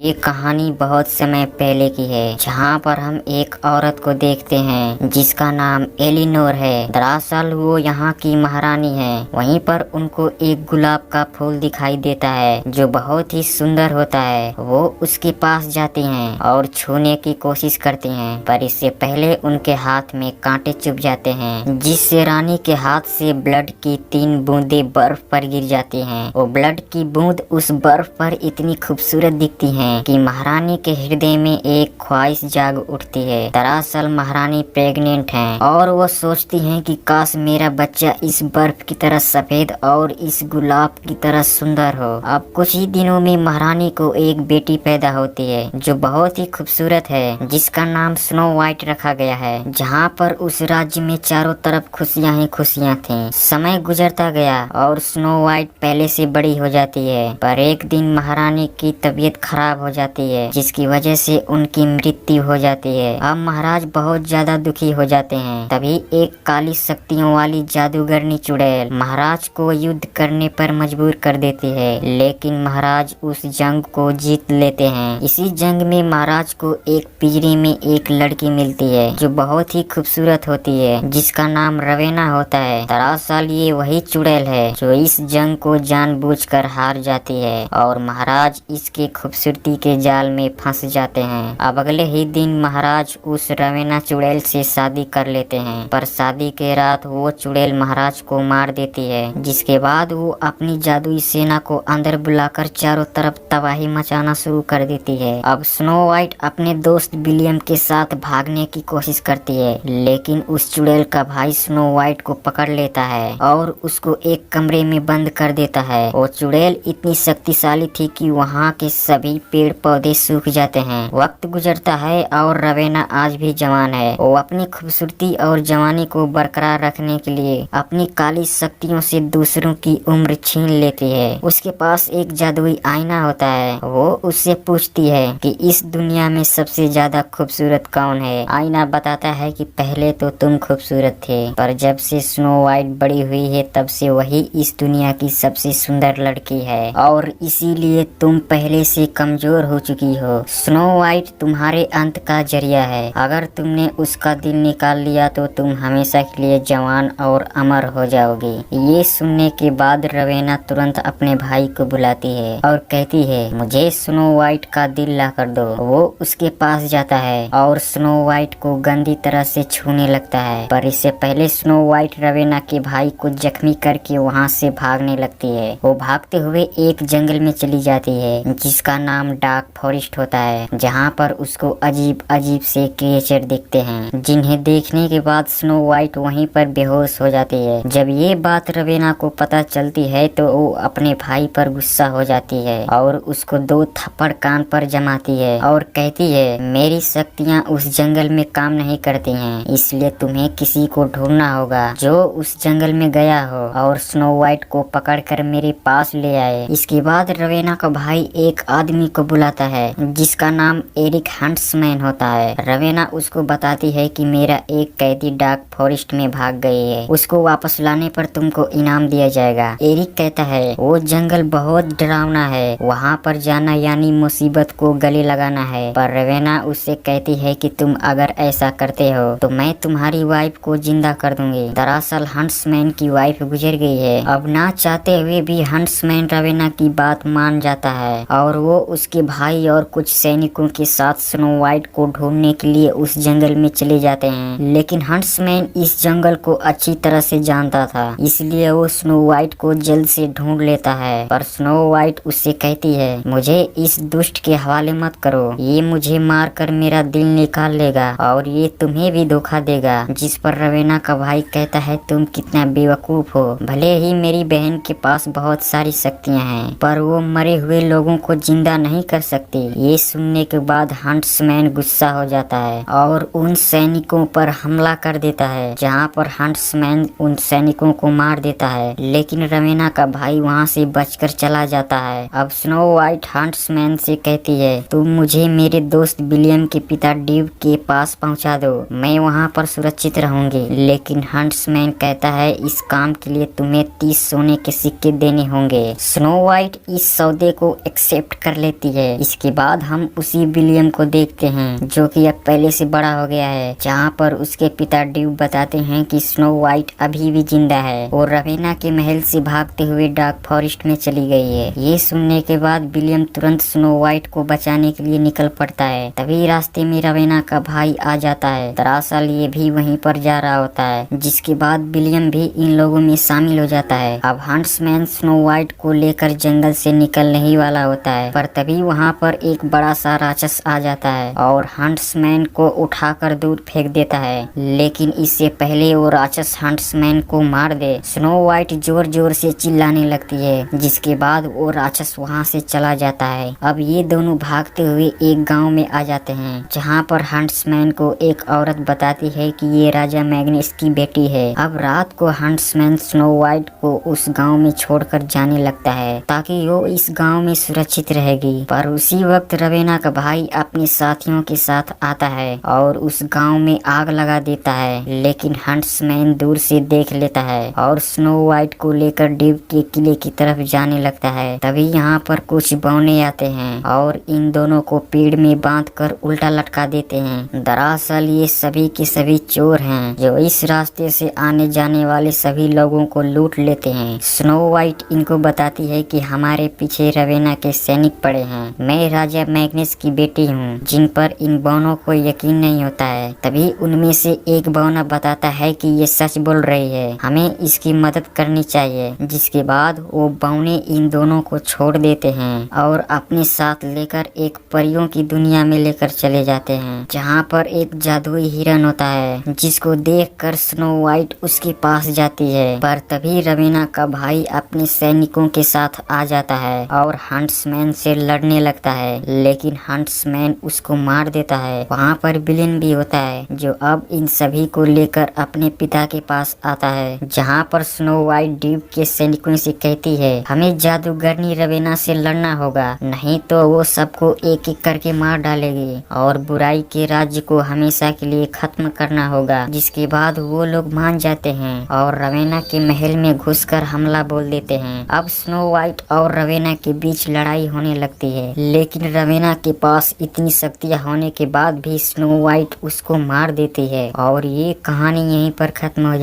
ये कहानी बहुत समय पहले की है, जहाँ पर हम एक औरत को देखते हैं जिसका नाम एलिनोर है। दरअसल वो यहाँ की महारानी है। वहीं पर उनको एक गुलाब का फूल दिखाई देता है जो बहुत ही सुंदर होता है। वो उसके पास जाती हैं और छूने की कोशिश करती हैं, पर इससे पहले उनके हाथ में कांटे चुभ जाते हैं, जिससे रानी के हाथ से ब्लड की 3 बूंदें बर्फ पर गिर जाती हैं। वो ब्लड की बूंद उस बर्फ पर इतनी खूबसूरत दिखती हैं कि महारानी के हृदय में एक ख्वाहिश जाग उठती है। दरअसल महारानी प्रेग्नेंट हैं और वो सोचती हैं कि काश मेरा बच्चा इस बर्फ की तरह सफेद और इस गुलाब की तरह सुंदर हो। अब कुछ ही दिनों में महारानी को एक बेटी पैदा होती है जो बहुत ही खूबसूरत है, जिसका नाम स्नो वाइट रखा गया है। जहाँ पर उस राज्य में चारों तरफ खुशियाँ ही खुशियाँ थीं। समय गुजरता गया और स्नो वाइट पहले से बड़ी हो जाती है, पर एक दिन महारानी की तबीयत खराब हो जाती है, जिसकी वजह से उनकी मृत्यु हो जाती है। अब महाराज बहुत ज्यादा दुखी हो जाते हैं। तभी एक काली शक्तियों वाली जादूगरनी चुड़ैल महाराज को युद्ध करने पर मजबूर कर देती है, लेकिन महाराज उस जंग को जीत लेते हैं। इसी जंग में महाराज को एक पिंजरे में एक लड़की मिलती है जो बहुत ही खूबसूरत होती है, जिसका नाम रवेना होता है। दरअसल ये वही चुड़ैल है जो इस जंग को जानबूझकर हार जाती है और महाराज इसके खूबसूरती के जाल में फंस जाते हैं। अब अगले ही दिन महाराज उस रवेना चुड़ैल से शादी कर लेते हैं, पर शादी के रात वो चुड़ैल महाराज को मार देती है। जिसके बाद वो अपनी जादुई सेना को अंदर बुलाकर चारों तरफ तबाही मचाना शुरू कर देती है। अब स्नो वाइट अपने दोस्त विलियम के साथ भागने की कोशिश करती है, लेकिन उस चुड़ैल का भाई स्नो वाइट को पकड़ लेता है और उसको एक कमरे में बंद कर देता है। वो चुड़ैल इतनी शक्तिशाली थी कि वहाँ के सभी पेड़ पौधे सूख जाते हैं। वक्त गुजरता है और रवेना आज भी जवान है। वो अपनी खूबसूरती और जवानी को बरकरार रखने के लिए अपनी काली शक्तियों से दूसरों की उम्र छीन लेती है। उसके पास एक जादुई आईना होता है। वो उससे पूछती है कि इस दुनिया में सबसे ज्यादा खूबसूरत कौन है। आईना बताता है कि पहले तो तुम खूबसूरत थे, पर जब से स्नो वाइट बड़ी हुई है तब से वही इस दुनिया की सबसे सुंदर लड़की है और इसीलिए तुम पहले से कमजोर हो चुकी हो। स्नो वाइट तुम्हारे अंत का जरिया है। अगर तुमने उसका दिल निकाल लिया तो तुम हमेशा के लिए जवान और अमर हो जाओगी। ये सुनने के बाद रवेना तुरंत अपने भाई को बुलाती है और कहती है, मुझे स्नो वाइट का दिल ला कर दो। वो उसके पास जाता है और स्नो वाइट को गंदी तरह से छूने लगता है, पर इससे पहले स्नो वाइट रवेना के भाई को जख्मी करके वहाँ से भागने लगती है। वो भागते हुए एक जंगल में चली जाती है जिसका नाम डार्क फॉरेस्ट होता है, जहाँ पर उसको अजीब अजीब से क्रिएचर दिखते हैं, जिन्हें देखने के बाद स्नो वाइट वहीं पर बेहोश हो जाती है। जब ये बात रवेना को पता चलती है तो वो अपने भाई पर गुस्सा हो जाती है और उसको 2 थप्पड़ कान पर जमाती है और कहती है, मेरी शक्तियाँ उस जंगल में काम नहीं करती हैं, इसलिए तुम्हें किसी को ढूंढना होगा जो उस जंगल में गया हो और स्नो वाइट को पकड़कर मेरे पास ले आए। इसके बाद रवेना का भाई एक आदमी को बुलाता है जिसका नाम एरिक हंट्समैन होता है। रवेना उसको बताती है कि मेरा एक कैदी डार्क फॉरेस्ट में भाग गई है, उसको वापस लाने पर तुमको इनाम दिया जाएगा। एरिक कहता है वो जंगल बहुत डरावना है, वहाँ पर जाना यानी मुसीबत को गले लगाना है, पर रवेना उससे कहती है कि तुम अगर ऐसा करते हो तो मैं तुम्हारी वाइफ को जिंदा कर दूंगी। दरअसल हंट्समैन की वाइफ गुजर गई है। अब ना चाहते हुए भी हंट्समैन रवेना की बात मान जाता है और वो उसके भाई और कुछ सैनिकों के साथ स्नो वाइट को ढूंढने के लिए उस जंगल में चले जाते हैं। लेकिन हंट्समैन इस जंगल को अच्छी तरह से जानता था, इसलिए वो स्नो वाइट को जल्द से ढूंढ लेता है, पर स्नो वाइट उससे कहती है, मुझे इस दुष्ट के हवाले मत करो, ये मुझे मार कर मेरा दिल निकाल लेगा और ये तुम्हें भी धोखा देगा। जिस पर रवेना का भाई कहता है, तुम कितना बेवकूफ हो, भले ही मेरी बहन के पास बहुत सारी शक्तियाँ हैं, पर वो मरे हुए लोगों को जिंदा नहीं कर सकती। ये सुनने के बाद हंट्समैन गुस्सा हो जाता है और उन सैनिकों पर हमला कर देता है, जहाँ पर हंट्समैन उन सैनिकों को मार देता है, लेकिन रवेना का भाई वहाँ से बचकर चला जाता है। अब स्नो वाइट हंट्समैन से कहती है, तुम मुझे मेरे दोस्त विलियम के पिता ड्यूक के पास पहुँचा दो, मैं वहाँ पर सुरक्षित रहूंगी। लेकिन हंट्समैन कहता है, इस काम के लिए तुम्हें 30 सोने के सिक्के देने होंगे। स्नो वाइट इस सौदे को एक्सेप्ट कर लेती है। इसके बाद हम उसी विलियम को देखते हैं जो कि अब पहले से बड़ा हो गया है, जहाँ पर उसके पिता ड्यूक बताते हैं कि स्नो वाइट अभी भी जिंदा है और रवेना के महल से भागते हुए डार्क फॉरेस्ट में चली गई है। ये सुनने के बाद विलियम तुरंत स्नो वाइट को बचाने के लिए निकल पड़ता है। तभी रास्ते में रवेना का भाई आ जाता है। दरअसल ये भी वहीं पर जा रहा होता है, जिसके बाद विलियम भी इन लोगों में शामिल हो जाता है। अब हंट्समैन स्नो वाइट को लेकर जंगल से निकलने ही वाला होता है, पर तभी वहाँ पर एक बड़ा सा राक्षस आ जाता है और हंट्समैन को उठाकर दूर फेंक देता है। लेकिन इससे पहले वो राक्षस हंट्समैन को मार दे, स्नो वाइट जोर जोर से चिल्लाने लगती है, जिसके बाद वो राक्षस वहाँ से चला जाता है। अब ये दोनों भागते हुए एक गांव में आ जाते हैं, जहाँ पर हंट्समैन को एक औरत बताती है कि ये राजा मैग्नस की बेटी है। अब रात को हंट्समैन स्नो वाइट को उस गांव में छोड़कर जाने लगता है ताकि वो इस गांव में सुरक्षित रहेगी। पर उसी वक्त रवेना का भाई अपने साथियों के साथ आता है और उस गांव में आग लगा देता है, लेकिन हंट्समैन दूर से देख लेता है और स्नो वाइट को लेकर ड्यूक के किले की तरफ जाने लगता है। तभी यहाँ पर कुछ बौने आते हैं और इन दोनों को पेड़ में बांधकर उल्टा लटका देते हैं। दरअसल ये सभी के सभी चोर हैं जो इस रास्ते से आने जाने वाले सभी लोगों को लूट लेते हैं। स्नो वाइट इनको बताती है कि हमारे पीछे रवेना के सैनिक पड़े हैं, मैं राजा मैग्नस की बेटी हूँ, जिन पर इन बौनों को यकीन नहीं होता है। तभी उनमें से एक बौना बताता है कि ये सच बोल रही है, हमें इसकी मदद करनी चाहिए। जिसके बाद वो बौने इन दोनों को छोड़ देते हैं और अपने साथ लेकर एक परियों की दुनिया में लेकर चले जाते हैं, जहाँ पर एक जादुई हिरन होता है, जिसको देखकर स्नो वाइट उसके पास जाती है। पर तभी रवेना का भाई अपने सैनिकों के साथ आ जाता है और हंट्समैन से लड़ने लगता है, लेकिन हंट्समैन उसको मार देता है। वहाँ पर विलेन भी होता है जो अब इन सभी को लेकर अपने पिता के पास आता है, जहाँ पर स्नो वाइट ड्यूक के सैनिकों से कहती है हमें जादूगरनी रवेना से लड़ना होगा, नहीं तो वो सबको एक एक करके मार डालेगी और बुराई के राज्य को हमेशा के लिए खत्म करना होगा। जिसके बाद वो लोग मान जाते हैं और रवेना के महल में घुसकर हमला बोल देते हैं। अब स्नो वाइट और रवेना के बीच लड़ाई होने लगती है, लेकिन रवेना के पास इतनी शक्तियाँ होने के बाद भी स्नो वाइट उसको मार देती है और ये कहानी यहीं पर खत्म हो जाती है।